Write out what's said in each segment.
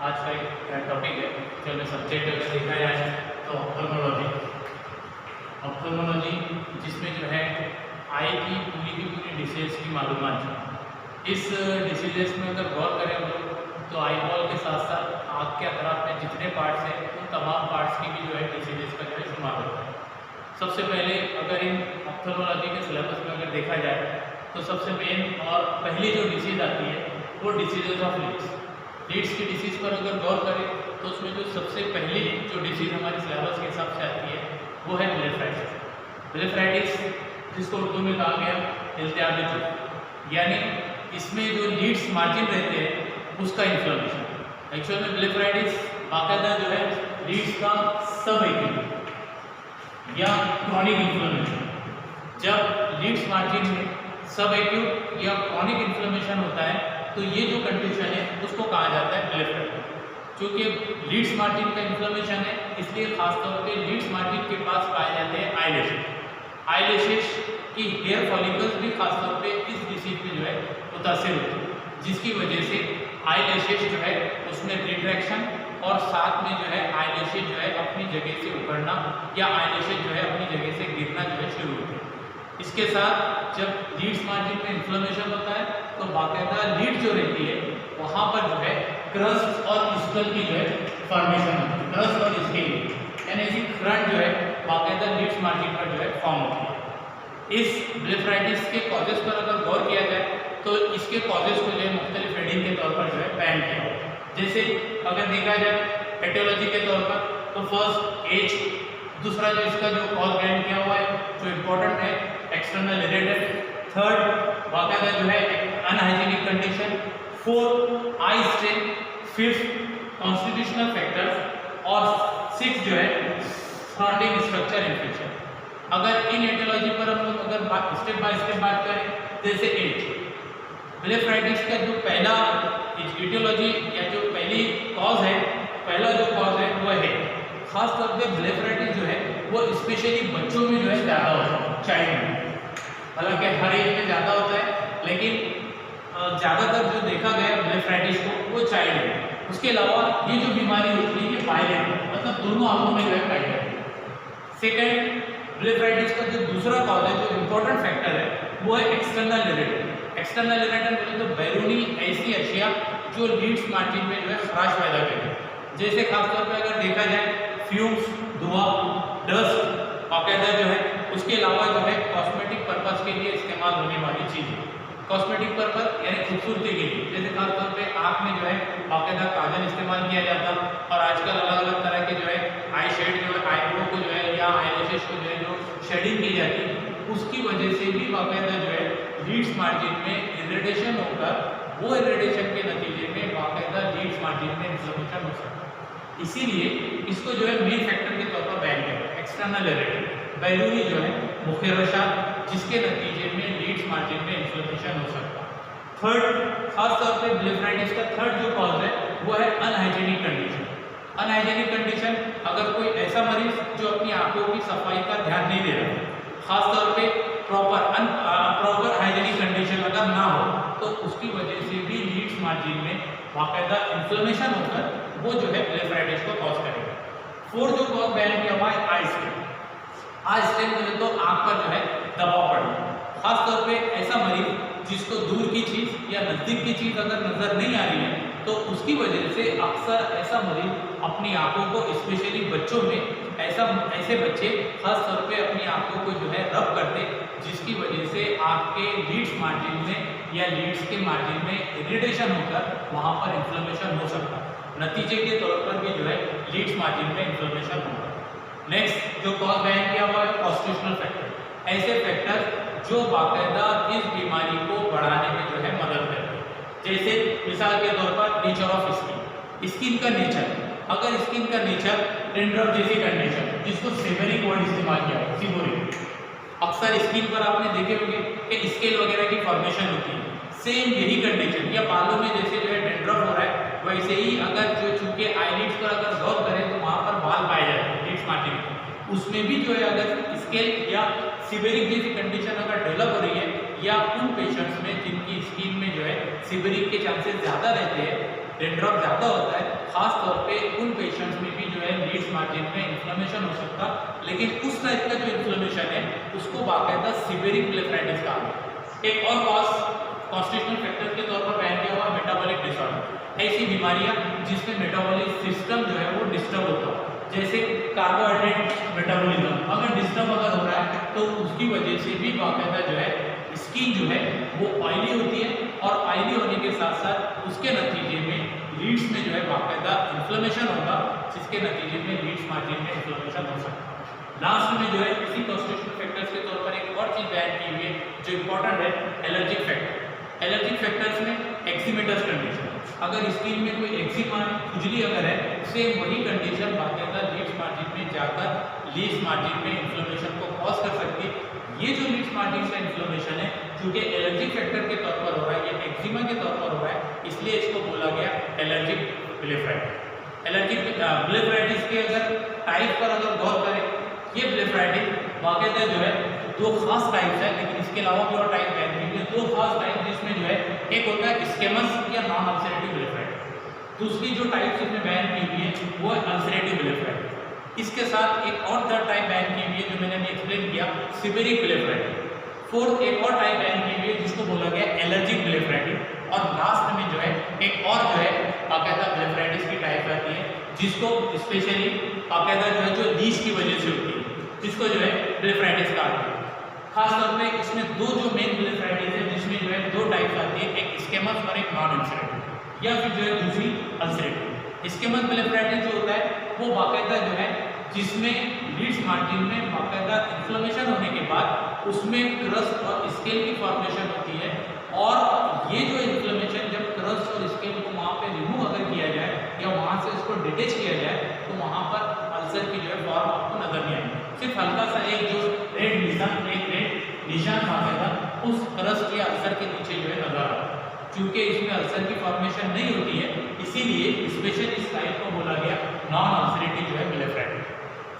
आज का एक टॉपिक है जो हमें सब्जेक्ट अगर देखा जाए तो ऑप्थेल्मोलॉजी जिसमें जो है आई की पूरी डिसीज की मालूमात है। इस डिसीजेस में अगर गौर करें हम लोग तो आई बॉल के साथ साथ आँख के अतराफ में जितने पार्ट्स हैं उन तमाम पार्ट्स की भी जो है डिसीजेस का जो है शुमार होता है। सबसे पहले अगर इन ऑप्थेल्मोलॉजी के सिलेबस में अगर देखा जाए तो सबसे मेन और पहली जो डिसीज आती है वो डिसीजेज ऑफ लीड्स की डिसीज़ पर अगर गौर करें तो उसमें जो सबसे पहली जो डिसीज़ हमारे सिलेबस के हिसाब से आती है वो है ब्लेफराइटिस, जिसको उर्दू में कहा गया इल्तिहाब जुज़, यानी इसमें जो लीड्स मार्जिन रहते हैं उसका इन्फ्लेमेशन। एक्चुअल में ब्लेफराइटिस बाकायदा जो है लीड्स का सब एक्यूट या क्रॉनिक इन्फ्लेमेशन। जब लीड्स मार्जिन में सब एक्यूट या क्रॉनिक इन्फ्लेमेशन होता है तो ये जो कंडीशन है उसको कहा जाता है ब्लेफराइटिस। क्योंकि लीड्स मार्जिन का इन्फ्लेमेशन है इसलिए खासतौर पे लीड्स मार्जिन के पास पाए जाते हैं आईलैशेस की हेयर फॉलिकल्स भी खासतौर पे इस डिसीज में जो है मुतासिर होती है, जिसकी वजह से आईलैशेस जो है उसमें रिट्रैक्शन और साथ में जो है आईलैशेस जो है अपनी जगह से उखड़ना या आईलैशेस जो है अपनी जगह से गिरना जो है शुरू होती है। इसके साथ जब लीड्स मार्जिन में इन्फ्लेमेशन होता है तो बाकायदा लीड जो रहती है वहाँ पर जो है क्रस्ट और स्कल की जो है फॉर्मेशन होती है। क्रस्ट और स्कल यानी ऐसी फ्रंट जो है बाकायदा लीड्स मार्जिन पर जो है फॉर्म होती है। इस ब्लेफराइटिस के कॉजेज पर अगर गौर किया जाए तो इसके कॉजेज को जो है मुख्तलिफ हेडिंग के तौर पर जो है बैन किया। जैसे अगर देखा जाए एटियोलॉजी के तौर पर तो फर्स्ट एज, दूसरा जो इसका जो कॉज बैन किया हुआ है जो इम्पोर्टेंट है एक्सटर्नल इरेटेड, थर्ड बाकायदा जो है unhygienic condition, fourth eye strain, fifth constitutional factors और सिक्स जो है सराउंडिंग स्ट्रक्चर इन्फेक्शन। अगर इन एटियोलॉजी पर हम लोग अगर स्टेप बाय स्टेप बात करें जैसे एज, ब्लेफराइटिस का जो पहला एटियोलॉजी या जो पहली कॉज है, पहला जो कॉज है वो है खास तौर पे ब्लेफराइटिस जो है वो स्पेशली बच्चों में जो है ज़्यादा होता है, चाइल्ड में। हालांकि हर एज में ज़्यादा होता है लेकिन ज़्यादातर जो देखा गया ब्लेफराइटिस को वो चाइल्ड में। उसके अलावा ये जो बीमारी होती है ये बाइलेटरल मतलब दोनों आंखों में जो है पाई जाती है। सेकेंड, ब्लेफराइटिस का जो दूसरा कॉज है जो इम्पोर्टेंट फैक्टर है वो है एक्सटर्नल इरेटेड। एक्सटर्नल इरेटेड बोले तो बैरूनी ऐसी अशिया जो लीड्स मार्जिन में जो है खराश पैदा करे, जैसे खासतौर पर अगर देखा जाए फ्यूम्स, धुआं, डस्ट बाकायदा जो है। उसके अलावा जो है कॉस्मेटिक पर्पस के लिए इस्तेमाल होने वाली चीज़ें, कॉस्मेटिक पर्पस यानी खूबसूरती के लिए, जैसे खासतौर पे आँख में जो है बाकायदा काजल इस्तेमाल किया जाता और आजकल अलग अलग तरह के जो है आई शेड जो है आईब्रो को जो है या आईलैशेस को जो है जो शेडिंग की जाती है उसकी वजह से भी बाकायदा जो है लीड्स मार्जिन में इरिटेशन होकर वो इरिटेशन के नतीजे में बाकायदा लीड्स मार्जिन में इन्फ्लेमेशन हो सकता है। इसीलिए इसको जो है मेन फैक्टर के तौर पर बैन किया एक्सटर्नल इरेटेड बैरूनी जो है मुखरशा जिसके नतीजे में लीड्स मार्जिन में इन्फ्लेमेशन हो सकता है। थर्ड खास तौर पे ब्लेफराइटिस का थर्ड जो कॉज है वो है अनहाइजीनिक कंडीशन। अनहाइजीनिक कंडीशन अगर कोई ऐसा मरीज जो अपनी आंखों की सफाई का ध्यान नहीं दे रहा, खास तौर पे प्रॉपर हाइजीनिक कंडीशन अगर ना हो तो उसकी वजह से भी लीड्स मार्जिन में बाकायदा इन्फ्लेमेशन होकर वो जो है ब्लेफराइटिस को कॉज करेगा। फोर्थ जो कॉज बैन किया हुआ है आई स्ट्रेन। आई स्ट्रेन बोले तो आँख पर जो है दबाव पड़ना, खास तौर पे ऐसा मरीज जिसको दूर की चीज़ या नज़दीक की चीज़ अगर नज़र नहीं आ रही है तो उसकी वजह से अक्सर ऐसा मरीज अपनी आंखों को स्पेशली बच्चों में ऐसे बच्चे खास तौर पे अपनी आंखों को जो है रब करते जिसकी वजह से आँख के लीड्स मार्जिन में या लीड्स के मार्जिन में इरिटेशन होकर वहाँ पर इन्फ्लेमेशन हो सकता है। नतीजे के तौर पर भी जो है लीड्स मार्जिन में इन्फ्लेमेशन होगा। नेक्स्ट जो कॉज बैन किया हुआ है कॉन्स्टिट्यूशनल फैक्टर, ऐसे फैक्टर जो बाकायदा इस बीमारी को बढ़ाने में जो है मदद करते हैं। जैसे मिसाल के तौर पर नेचर ऑफ स्किन का नेचर, अगर स्किन का नेचर डेंड्रफ जैसी कंडीशन जिसको सेबरिक वर्ड इस्तेमाल किया है सीबोरिक, अक्सर स्किन पर आपने देखे होंगे कि स्केल वगैरह की फॉर्मेशन होती है, सेम यही कंडीशन या बालों में जैसे जो है डेंड्रफ हो रहा है वैसे ही अगर जो चूंकि आईलिड्स पर अगर गौर करें तो वहाँ पर बाल पाए जाते हैं लीड्स मार्जिन में, उसमें भी जो है अगर स्केल या सीबेरिक जैसी कंडीशन अगर डेवलप हो रही है या उन पेशेंट्स में जिनकी स्किन में जो है सीबेरिक के चांसेस ज़्यादा रहते हैं डेंड्रफ ज़्यादा होता है, खास तौर पे उन पेशेंट्स में भी जो है लीड्स मार्जिन में इन्फ्लेमेशन हो सकता, लेकिन उस टाइप का जो इन्फ्लेमेशन है उसको बाकायदा सीवेरिक ब्लेफराइटिस कहा है। एक और कॉज कॉन्स्टिट्यूशनल फैक्टर के तौर पर बयान किया हुआ मेटाबॉलिक डिसऑर्डर, ऐसी बीमारियां जिसमें मेटाबॉलिक सिस्टम जो है वो डिस्टर्ब होता है, जैसे कार्बोहाइड्रेट मेटाबॉलिज्म अगर डिस्टर्ब अगर हो रहा है तो उसकी वजह से भी बाकायदा जो है स्किन जो है वो ऑयली होती है, और ऑयली होने के साथ साथ उसके नतीजे में लीड्स में जो है बाकायदा इन्फ्लेमेशन होगा, जिसके नतीजे में लीड्स मार्जिन में इन्फ्लेमेशन हो सकता है। लास्ट में जो है इसी कॉन्स्टिट्यूशनल फैक्टर्स के तौर पर एक और चीज बयान की हुई है जो इंपॉर्टेंट है, एलर्जिक फैक्टर। एलर्जिक फैक्टर्स में एक्जिमेटस कंडीशन, अगर स्किन में कोई एक्जिमा खुजली अगर है, सेम वही कंडीशन बाकायदा लीड्स मार्जिन में जाकर लीड्स मार्जिन में इन्फ्लेमेशन को कॉज कर सकती है। ये जो लीड्स मार्जिन का इन्फ्लेमेशन है क्योंकि एलर्जिक फैक्टर के तौर पर हो रहा है या एक्जिमा के तौर पर हो रहा है, इसलिए इसको बोला गया एलर्जिक ब्लेफराइटिस। एलर्जिक ब्लेफराइटिस के अगर टाइप पर अगर गौर करें, ये ब्लेफराइटिस बाकायदा जो है दो खास टाइप्स है, लेकिन इसके अलावा भी और टाइप बयान की है। दो खास टाइप जिसमें जो है एक होता है स्केमस या नॉन अल्सरेटिव ब्लेफराइटिस, दूसरी जो टाइप इसमें बयान की हुई है वो है अल्सरेटिव ब्लेफराइटिस। इसके साथ एक और थर्ड टाइप बयान की हुई है जो मैंने अभी एक्सप्लेन किया, सीवेरिक ब्लेफराइटिस। फोर्थ एक और टाइप बयान की हुई है जिसको बोला गया एलर्जिक ब्लेफराइटिस, और लास्ट में जो है एक और जो है बाकायदा ब्लेफराइटिस की टाइप आती है जिसको स्पेशली बाकायदा जो है जो लीच की वजह से होती है, जिसको जो है ब्लेफराइटिस कहा है। खास तौर पे इसमें दो जो मेन ब्लेफराइटिस है जिसमें जो है दो टाइप्स आती है, एक स्केमस और एक नॉन अल्सरेटिव, या फिर जो है दूसरी अल्सरेटिव। स्केमस ब्लेफराइटिस जो होता है वो बाकायदा जो है जिसमें लीड्स मार्जिन में बाकायदा इन्फ्लेमेशन होने के बाद उसमें क्रस्ट और स्केल की फॉर्मेशन होती है, और ये जो इन्फ्लेमेशन जब क्रस्ट और स्केल को वहाँ पे रिमूव अगर किया जाए या वहाँ से इसको डिटेच किया जाए तो वहाँ पर अल्सर की जो है फॉर्म आपको नजर नहीं आएगी, सिर्फ हल्का सा एक जो रेड निशान बाकायदा उस क्रस्ट या अल्सर के नीचे जो है नजर आता है। क्योंकि इसमें अल्सर की फॉर्मेशन नहीं होती है, इसीलिए स्पेशल इस टाइप को बोला गया नॉन अल्सरेटिव जो है ब्लेफराइटिस।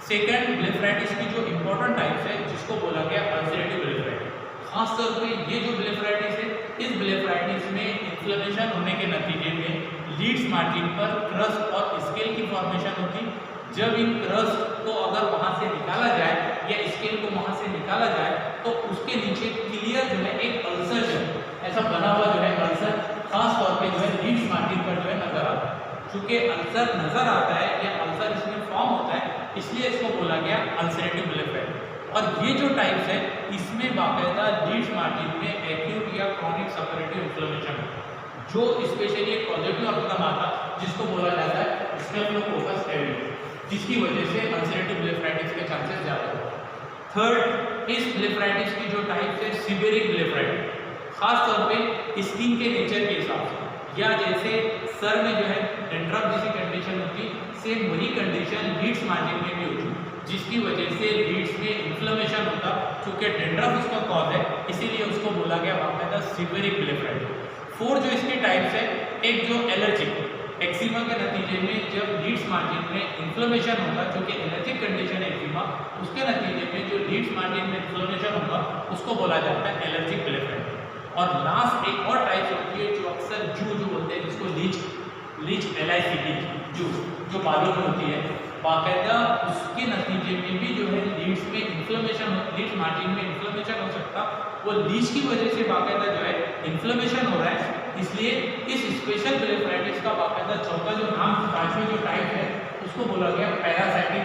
सेकंड ब्लेफराइटिस की जो इंपॉर्टेंट टाइप्स है जिसको बोला गया अल्सरेटिव ब्लेफराइटिस। खास तौर पे ये जो ब्लेफराइटिस है, इस ब्लेफराइटिस में इन्फ्लेमेशन होने के नतीजे में लीड्स मार्जिन पर क्रस्ट और स्केल की फॉर्मेशन होती। जब इन क्रस्ट को अगर वहाँ से निकाला जाए या स्केल को वहाँ से निकाला जाए तो उसके नीचे क्लियर जो है एक अल्सर जो है ऐसा बना हुआ जो है अल्सर खास तौर पे जो है लीड्स मार्जिन पर जो है नजर आता है। चूंकि अल्सर नजर आता है या अल्सर इसमें फॉर्म होता है, इसलिए इसको बोला गया अल्सरेटिव ब्लेफराइटिस। और ये जो टाइप्स है इसमें बाकायदा लीड्स मार्जिन में एक्यूट या क्रॉनिक सपरेटिव इन्फ्लेमेशन जो स्पेशली एक पॉजिटिव आउटकम आता जिसको बोला जाता है स्टेफिलोकोकस एविस, जिसकी वजह से अल्सरेटिव ब्लेफराइटिस के चांसेस ज़्यादा होते हैं। थर्ड, इस ब्लेफराइटिस की जो टाइप है सीवेरिक ब्लेफराइटिस, खास तौर पे स्किन के नेचर के हिसाब से, या जैसे सर में जो है डेंड्रफ जैसी कंडीशन होती, सेम वही कंडीशन लीड्स मार्जिन में भी होती, जिसकी वजह से लीड्स में इन्फ्लेमेशन होता। चूंकि डेंड्रफ उसका कॉज है इसीलिए उसको बोला गया बाकायदा सीवेरिक ब्लेफराइटिस। फोर्थ जो इसकी टाइप्स है, एक जो एलर्जिक एक्जिमा के नतीजे में जब लीड्स मार्जिन में इन्फ्लेमेशन होगा, क्योंकि एलर्जिक कंडीशन है एक्जिमा, उसके नतीजे में जो लीड्स मार्जिन में इन्फ्लेमेशन होगा उसको बोला जाता है एलर्जिक ब्लेफराइटिस। और लास्ट एक और टाइप होती है जो अक्सर जो बोलते हैं, जिसको लीच LIC जो बालों में होती है, बाकायदा उसके नतीजे में भी जो है लीड्स में इन्फ्लेमेशन, लीड्स मार्जिन में इन्फ्लेमेशन हो सकता, वो लीच की वजह से बाकायदा जो है इन्फ्लेमेशन हो रहा है। इसलिए इस स्पेशल ब्लेफराइटिस का बाकायदा चौथा जो नाम, पांचवें जो टाइप है उसको बोला गया पैरासाइटिक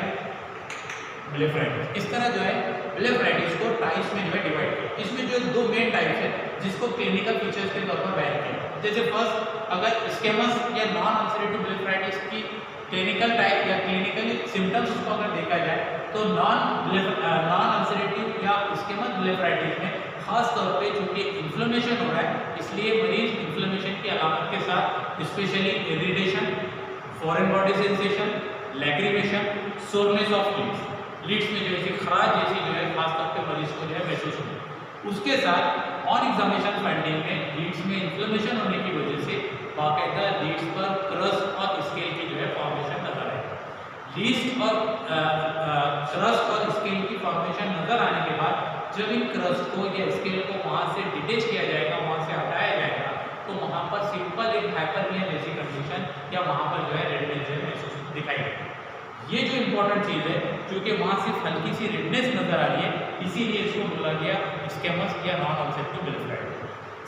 ब्लेफराइटिस। इस तरह जो है ब्लेफराइटिस को टाइप्स में जो है डिवाइड किया। इसमें जो दो मेन टाइप्स है जिसको क्लिनिकल फीचर्स के तौर पर बयान किया, जैसे फर्स्ट अगर स्केमस या नॉन अल्सरेटिव ब्लेफराइटिस की क्लिनिकल टाइप या क्लिनिकल सिम्टम्स उसको अगर देखा जाए तो नॉन अल्सरेटिव या स्केमस ब्लेफराइटिस में खास तौर पे चूंकि इन्फ्लेमेशन हो रहा है इसलिए मरीज इन्फ्लेमेशन की अलामत के साथ specially irritation, foreign body sensation, lacrimation, soreness of lids में जो है खराश जैसी जो है खास तौर पे मरीज को जो है महसूस होती है। उसके साथ ऑन एग्जामिनेशन फाइंडिंग में लीड्स में इन्फ्लेमेशन होने की वजह से बाकायदा लीड्स पर क्रस्ट और स्केल की जो है फॉर्मेशन नजर आएगी। लीड्स और क्रस्ट और स्केल की फॉर्मेशन नजर आने के बाद जब इन क्रस्ट को या स्केल को वहाँ से डिटेच किया जाएगा, वहाँ से हटाया जाएगा, तो वहाँ पर सिंपल एक हाइपरमिया जैसी कंडीशन इन्फ्लेमेशन या वहाँ पर जो है रेडनेस जो है महसूस दिखाई देती है। ये जो इम्पोर्टेंट चीज़ है, क्योंकि वहाँ सिर्फ हल्की सी रेडनेस नजर आ रही है, इसीलिए इसको बोला गया स्केमस या नॉन अल्सरेटिव ब्लेफराइटिस।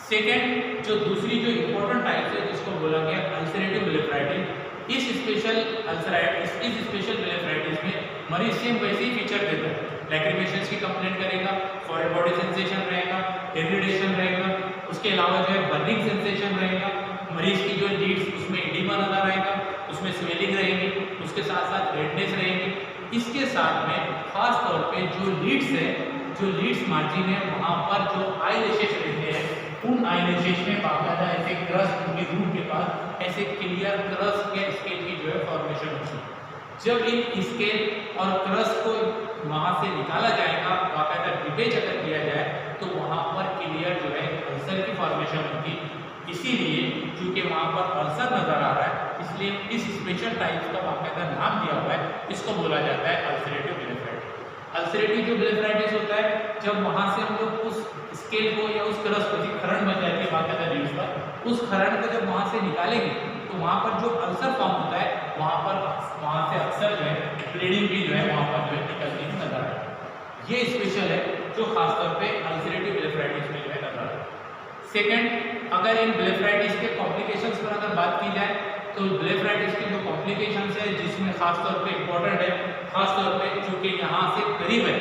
सेकेंड जो दूसरी जो इम्पोर्टेंट टाइप है जिसको बोला गया अल्सरेटिव ब्लेफराइटिस। इस स्पेशल ब्लेफराइटिस में मरीज सेम वैसे ही फीचर देता है, लैक्रिमेशंस की कंप्लेंट करेगा, फॉल बॉडी सेंसेशन रहेगा, इरिटेशन रहेगा, उसके अलावा जो है बर्निंग सेंसेशन रहेगा, मरीज की जो लीड्स उसमें एडिमा नजर आएगा, उसमें स्वेलिंग रहेगी, उसके साथ साथ रेडनेस रहेगी। इसके साथ में खास तौर पे जो लीड्स है, जो लीड्स मार्जिन है, वहाँ पर जो आईलैशेस रहते हैं, उन आईलैशेस में बाकायदा ऐसे क्रस्ट उनके रूट के पास ऐसे क्लियर क्रस्ट या स्केल की जो है फॉर्मेशन होती है। जब इन स्केल और क्रस्ट को वहाँ से निकाला जाएगा, बाकायदा डिबेज अगर किया जाए, तो वहाँ पर क्लियर जो है अल्सर की फॉर्मेशन होती है। इसीलिए क्योंकि वहाँ पर अल्सर नजर आ रहा है, इसलिए इस स्पेशल टाइप का बाकायदा नाम दिया हुआ है, इसको बोला जाता है अल्सरेटिव ब्लेफराइटिस। अल्सरेटिव जो ब्लेफराइटिस होता है, जब वहाँ से हम लोग उस स्केल को या उस क्रस्ट को खरण बन जाती है बाकायदा लीड्स पर, उस खरण को जब वहाँ से निकालेंगे तो वहाँ पर जो अल्सर फॉर्म होता है, वहाँ से अक्सर जो है ब्लीडिंग भी जो है वहाँ पर जो है निकलती हुई नजर आती है। ये स्पेशल है जो खासतौर पे अल्सरेटिव ब्लेफराइटिस में जो है नजर आता है। सेकेंड, अगर इन ब्लेफराइटिस के कॉम्प्लिकेशंस पर अगर बात की जाए, तो ब्लेफराइटिस के जो कॉम्प्लिकेशंस है जिसमें खासतौर पे इम्पोर्टेंट है, खासतौर पे चूँकि यहाँ से करीब है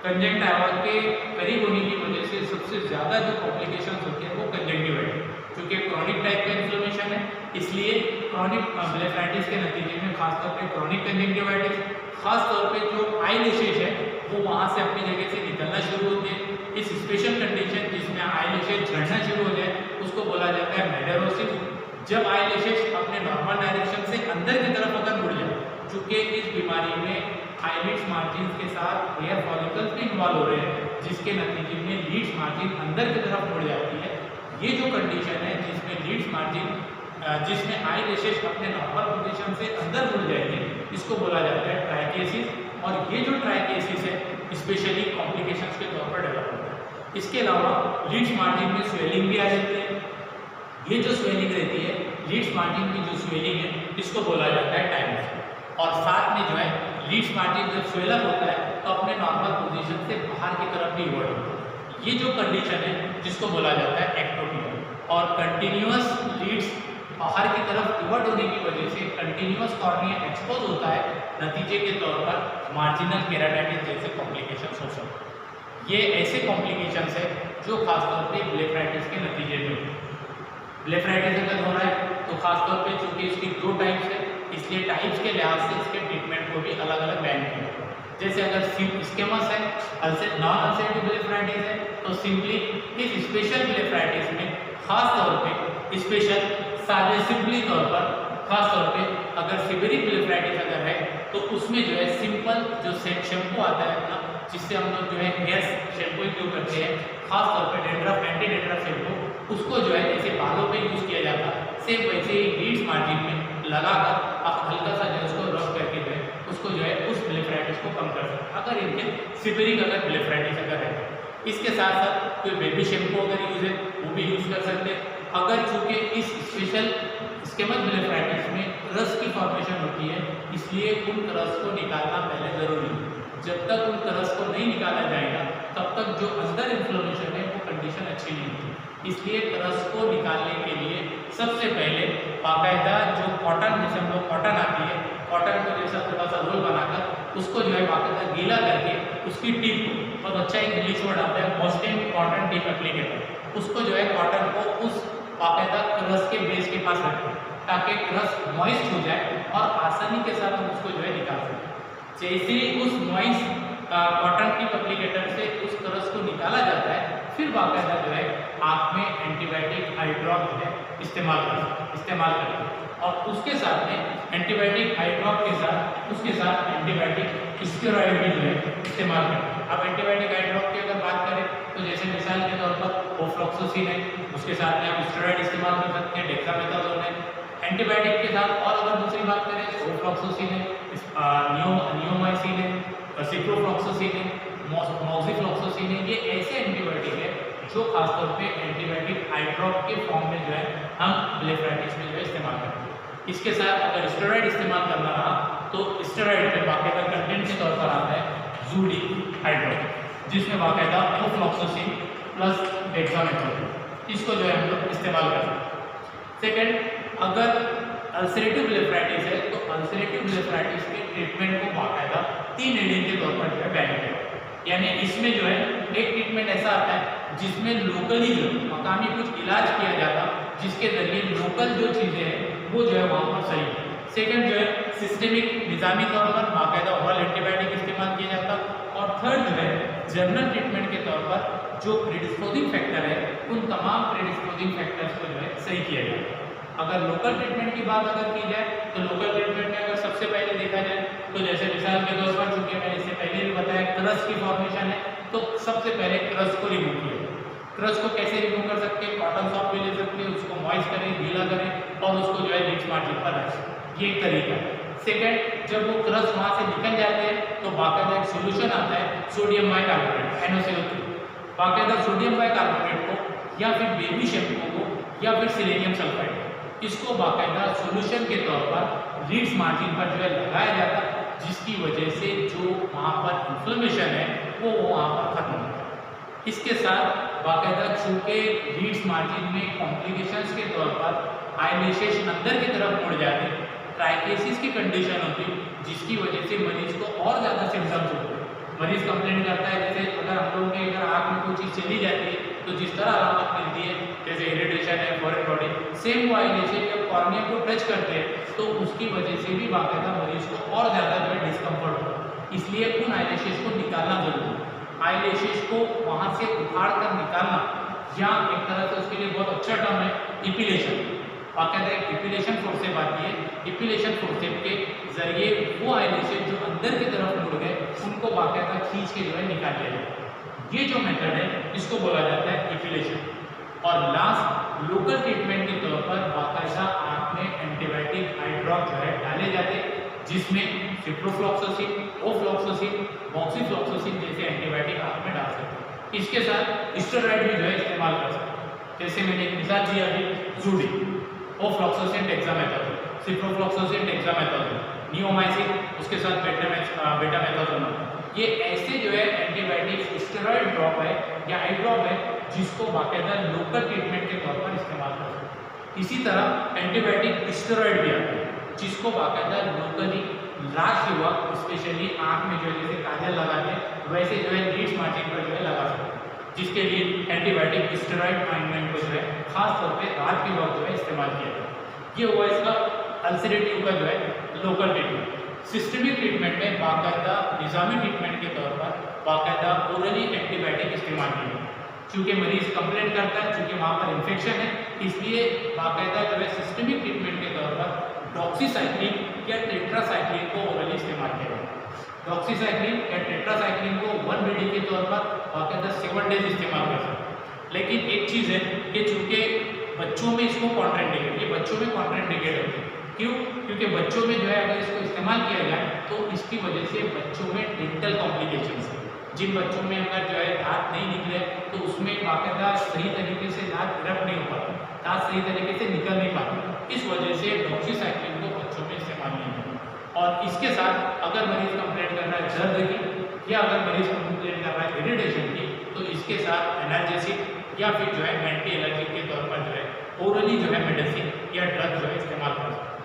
कंजंक्टाइवा के करीब होने की वजह से सबसे ज़्यादा जो कॉम्प्लिकेशंस होते हैं वो कंजंक्टिवाइटिस, क्योंकि क्रॉनिक टाइप का इन्फ्लेमेशन है, इसलिए क्रॉनिक ब्लेफराइटिस के नतीजे में खासतौर पे क्रॉनिक कंजंक्टिवाइटिस, खासतौर पे जो आईलैशेस है वो वहाँ से अपनी जगह से निकलना शुरू होते हैं। इस स्पेशल कंडीशन जिसमें आईलैशेस झड़ना शुरू हो जाए उसको बोला जाता है मेडेरोसिस। जब आईलैशेस अपने नॉर्मल डायरेक्शन से अंदर की तरफ अगर मुड़ जाए, चूँकि इस बीमारी में आईलिड्स मार्जिन के साथ हेयर फॉलिकल्स भी इन्वॉल्व हो रहे हैं, जिसके नतीजे में लीड्स मार्जिन अंदर की तरफ मुड़ जाती है। ये जो कंडीशन है जिसमें लीड्स मार्जिन जिसमें आईलैशेस अपने नॉर्मल पोजीशन से अंदर मुड़ जाएंगे, इसको बोला जाता है ट्राइकेसिस। और ये जो ट्राइकेसिस है स्पेशली कॉम्प्लिकेशंस के तौर पर डेवलप होता है। इसके अलावा लीड्स मार्जिन में स्वेलिंग भी आ जाती है। ये जो स्वेलिंग रहती है, लीड्स मार्जिन की जो स्वेलिंग है, इसको बोला जाता है टाइमस। और साथ में जो है लीड्स मार्जिन जब स्वेलअप होता है तो अपने नॉर्मल पोजीशन से बाहर की तरफ भी इवर्ट होता है। ये जो कंडीशन है जिसको बोला जाता है एक्टोपिया। और कंटिन्यूअस लीड्स बाहर की तरफ इवर्ट होने की वजह से कंटिन्यूअस कॉर्निया एक्सपोज होता है, नतीजे के तौर पर मार्जिनल केराटाइटिस जैसे कॉम्प्लिकेशंस हो सकते हैं। ये ऐसे कॉम्प्लिकेशंस है जो खासतौर पे ब्लेफराइटिस के नतीजे में होते हैं। ब्लेफराइटिस अगर हो रहा है तो खासतौर पे चूँकि इसकी दो टाइप्स है, इसलिए टाइप्स के लिहाज से इसके ट्रीटमेंट को भी अलग अलग बैन किया। जैसे अगर स्केमस है, नॉन अल्सरेटिव ब्लेफराइटिस है, तो सिंपली इस स्पेशल ब्लेफराइटिस में खास तौर पे स्पेशल सिंपली तौर पर खास तौर पे अगर सीवेरिक ब्लेफराइटिस अगर है तो उसमें जो है सिंपल जो शैम्पू आता है अपना, जिससे हम लोग जो है हेयर शैम्पू यूज करते हैं, खास तौर पे डेंड्रफ एंटी डेंड्रफ शैम्पू, उसको जो है जैसे बालों पे यूज़ किया जाता है, सेम वैसे ही लीड्स मार्जिन में लगाकर आप हल्का सा जो उसको रब करके जो है उसको जो है उस ब्लेफराइटिस को कम कर सकते हैं, अगर इनके सीवेरिक अगर ब्लेफराइटिस अगर है। इसके साथ साथ कोई बेबी शैम्पू अगर यूज़ है वो भी यूज़ कर सकते हैं। अगर चूँकि इस स्पेशल स्केमस ब्लेफराइटिस में रस की फॉर्मेशन होती है, इसलिए उन रस को निकालना पहले ज़रूरी है। जब तक उन रस को नहीं निकाला जाएगा तब तक जो अंदर इन्फ्लेमेशन है वो कंडीशन अच्छी नहीं होती। इसलिए रस को निकालने के लिए सबसे पहले बाकायदा जो कॉटन, जैसे हम लोग कॉटन आती है, कॉटन को जैसा थोड़ा सा रोल बनाकर उसको जो है बाकायदा गीला करके उसकी टिप को, बहुत अच्छा एक इंग्लिश वर्ड आता है मॉस्टिन कॉटन टिप एप्लीकेटर, उसको जो है कॉटन को उस बाकायदा क्रस के बेस के पास रखें ताकि क्रस मॉइस्ट हो जाए और आसानी के साथ हम उसको जो है निकाल सकें। जैसे ही उस मॉइस्ट कॉटन टिप एप्लीकेटर से उस क्रस को निकाला जाता है, फिर बाकायदा जो है आँख में एंटीबायोटिक आई ड्रॉप जो है इस्तेमाल करते हैं। और उसके साथ में एंटीबायोटिक आई ड्रॉप के साथ उसके साथ एंटीबायोटिक स्टेरॉइड भी जो है इस्तेमाल करते हैं। अब एंटीबायोटिक आई ड्रॉप की अगर बात करें तो जैसे मिसाल के तौर पर ओफ्लॉक्सोसिन है, उसके साथ में आप स्टेरॉइड इस्तेमाल कर सकते हैं, डेक्सामेथासोन है। एंटीबायोटिक के साथ और अगर दूसरी बात करें तो ओफ्लॉक्सोसिन है, नियोमाइसिन है, सिप्रोफ्लॉक्सोसिन है, मॉक्सिफ्लॉक्सोसिन है। ये ऐसे एंटीबायोटिक है जो खासतौर पे एंटीबायोटिक आई ड्रॉप के फॉर्म में जो है हम इसके साथ अगर स्टेरॉइड इस्तेमाल करना रहा तो स्टेरॉइड में बाकायदा कंटेंट के तौर पर आता है जूडी हाइड्रो, जिसमें बाकायदा ओफ्लॉक्सासिन प्लस डेक्सामेथासोन, इसको जो है हम लोग इस्तेमाल करते हैं। सेकेंड, अगर अल्सरेटिव ब्लेफराइटिस है तो अल्सरेटिव ब्लेफराइटिस के ट्रीटमेंट को बाकायदा 3 रीडिंग के तौर पर जो है बैन किया, यानी इसमें जो है एक ट्रीटमेंट ऐसा आता है जिसमें लोकली जो मकामी कुछ इलाज किया जाता, जिसके जरिए लोकल जो चीज़ें हैं वो जो है वहाँ पर सही है। सेकंड जो है सिस्टेमिक निज़ामी तौर पर बाकायदा ओरल एंटीबायोटिक इस्तेमाल किया जाता, और थर्ड जो है जनरल ट्रीटमेंट के तौर पर जो प्रीडिस्पोजिंग फैक्टर है उन तमाम प्रीडिस्पोजिंग फैक्टर्स को जो है सही किया जाता। अगर लोकल ट्रीटमेंट की बात अगर की जाए तो लोकल ट्रीटमेंट में अगर सबसे पहले देखा जाए तो जैसे मिसाल के तौर पर, चूंकि मैंने इससे पहले भी बताया क्रस्ट की फॉर्मेशन है, तो सबसे पहले क्रस्ट को रिमूव किया। क्रस्ट को कैसे रिमूव कर सकते हैं? कॉटन सॉफ्ट भी ले सकते हैं, उसको मॉइस्ट करें, गीला करें और उसको जो है लिप्स मार्जिन पर रखें, ये एक तरीका है। सेकेंड, जब वो क्रस्ट वहाँ से निकल जाते हैं तो बाकायदा एक सोल्यूशन आता है सोडियम बाइकार्बोनेट NaCO3, बाकायदा सोडियम बाइकार्बोनेट को या फिर बेबी शैम्पू को या फिर सिलेनियम सल्फाइड, इसको बाकायदा सोल्यूशन के तौर पर लीड्स मार्जिन पर जो है लगाया जाता, जिसकी वजह से जो वहाँ पर इन्फ्लेमेशन है वो वहाँ पर खत्म होता है। इसके साथ बाकायदा चूँकि लीड्स मार्जिन में कॉम्प्लिकेशंस के तौर पर आइलेशेस अंदर की तरफ मुड़ जाते, ट्राइकेसिस की कंडीशन होती, जिसकी वजह से मरीज को और ज़्यादा सिम्टम्स होते हैं। मरीज कंप्लेंट करता है, जैसे अगर हम लोगों के अगर आँख में कोई चीज़ चली जाती है तो जिस तरह अलामत मिलती है, जैसे इरिटेशन है, फॉरेन बॉडी, सेम वो आइलेशेस जब कॉर्निया को टच करते हैं तो उसकी वजह से भी बाकायदा मरीज को और ज़्यादा जो है डिस्कम्फर्ट होता है। इसलिए उन आइलेशेस को निकालना जरूरी है। आइलेशेस को वहाँ से उखाड़ कर निकालना, या एक तरह से उसके लिए बहुत अच्छा टर्म है इपिलेशन, बाकायदा एक इपिलेशन फोर्सेप आती है, इपिलेशन फोर्सेप के जरिए वो आइलेशेस जो अंदर की तरफ मुड़ गए उनको बाकायदा खींच के जो है निकाल लिया जाए। ये जो मेथड है इसको बोला जाता है इपिलेशन। और लास्ट लोकल ट्रीटमेंट के तौर पर बाकायदा आँख में एंटीबायोटिक आई ड्रॉप जो है डाले जाते, जिसमें सिप्रोफ्लॉक्सासिन, ओफ्लॉक्सासिन, मॉक्सीफ्लॉक्सासिन जैसे एंटीबायोटिक आँख में डाल सकते हैं। इसके साथ स्टेरॉइड भी जो है इस्तेमाल कर सकते हैं, जैसे मैंने एक मिसाल दी अभी जूडी, ofloxacin dexamethasone, ciprofloxacin dexamethasone, neomycin, उसके साथ बेटामेथासोन। ये ऐसे जो है एंटीबायोटिक स्टेरॉइड ड्रॉप है या आई ड्रॉप है जिसको बाकायदा लोकल ट्रीटमेंट के तौर पर इस्तेमाल कर सकते हैं। इसी तरह एंटीबायोटिक स्टेरॉइड भी आता है जिसको बाकायदा लोकली रात के वक्त स्पेशली आँख में जो है जैसे काजल लगाते हैं वैसे जो है लीड्स मार्जिन पर जो है लगा सकते हैं, जिसके लिए एंटीबायोटिक स्टेरॉइड ऑइंटमेंट को जो है खास तौर पे रात के वक्त जो है इस्तेमाल किया जाता है। ये हुआ इसका अल्सरेटिव का जो है लोकल ट्रीटमेंट। सिस्टमिक ट्रीटमेंट में बाकायदा निज़ामी ट्रीटमेंट के तौर पर बाकायदा ओरली एंटीबायोटिक इस्तेमाल किया जाता है। चूँकि मरीज कंप्लेंट करता है, चूँकि वहाँ पर इन्फेक्शन है, इसलिए बाकायदा जो है सिस्टमिक ट्रीटमेंट के तौर पर डॉक्सीसाइक्लिन या टेट्रासाइक्लिन को ओरली इस्तेमाल किया जाता है। डॉक्सीसाइक्लिन या टेट्रासाइक्लिन को 1 BD के तौर पर बाकायदा 7 डेज इस्तेमाल कर सकते हैं। लेकिन एक चीज़ है कि चूँकि बच्चों में इसको कॉन्ट्राइंडिकेट, ये बच्चों में कॉन्ट्राइंडिकेट होती है। क्यों? क्योंकि बच्चों में जो है अगर इसको इस्तेमाल किया जाए तो इसकी वजह से बच्चों में डेंटल कॉम्प्लिकेशंस है। जिन बच्चों में अगर जो है दांत नहीं निकले तो उसमें बाकायदा सही तरीके से दांत इरप्ट नहीं हो पाता, दांत सही तरीके से निकल नहीं पाते। इस वजह से डॉक्सीसाइक्लिन को बच्चों में इस्तेमाल नहीं होता। और इसके साथ अगर मरीज कंप्लेंट कर रहा है दर्द की या अगर मरीज कंप्लेंट कर रहा है इरिटेशन की, तो इसके साथ एनाल्जेसिक या फिर जो है एंटी एलर्जिक के तौर पर जो है ओरली जो है मेडिसिन या ड्रग जो है इस्तेमाल कर सकते हैं।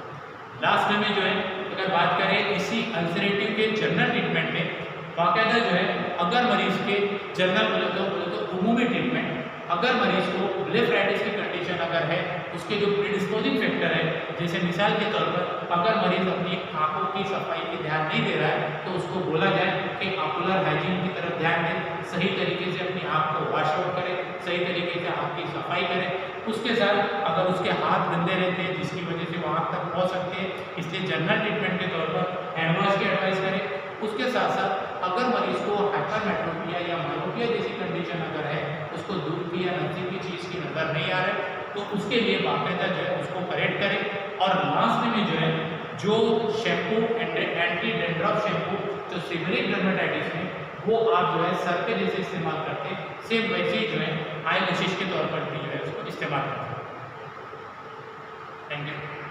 लास्ट में जो है अगर बात करें इसी अल्सरेटिव के जनरल ट्रीटमेंट में बाकायदा जो है अगर मरीज के जनरल बोले तो उमूमी ट्रीटमेंट, अगर मरीज को ब्लेफराइटिस की कंडीशन अगर है, उसके जो प्रीडिस्पोजिंग फैक्टर है, जैसे मिसाल के तौर पर अगर मरीज अपनी आंखों की सफाई की ध्यान नहीं दे रहा है तो उसको बोला जाए कि ऑकुलर हाइजीन की तरफ ध्यान दें, सही तरीके से अपनी आँख को वॉश आउट करें, सही तरीके से आँख की सफाई करें। उसके साथ अगर उसके हाथ गंदे रहते हैं जिसकी वजह से वो आँख तक पहुँच सकते हैं, इसलिए जनरल ट्रीटमेंट के तौर पर हैंड वॉश की एडवाइस करें। उसके साथ साथ अगर मरीज को हाइपरमेट्रोपिया या मायोपिया जैसी कंडीशन अगर है, उसको दूर की या नजदीक की चीज़ की नज़र नहीं आ रहा है, तो उसके लिए बाकायदा जो है उसको करेक्ट करें। और लास्ट में जो है जो शैम्पू एंटी डेंड्रफ शैम्पू जो सीवियर डर्मेटाइटिस में वो आप जो है सर पे जैसे इस्तेमाल करते हैं, सेम वैसे ही जो है आई लैशेस के तौर पर भी जो है उसको इस्तेमाल करते हैं। Thank you.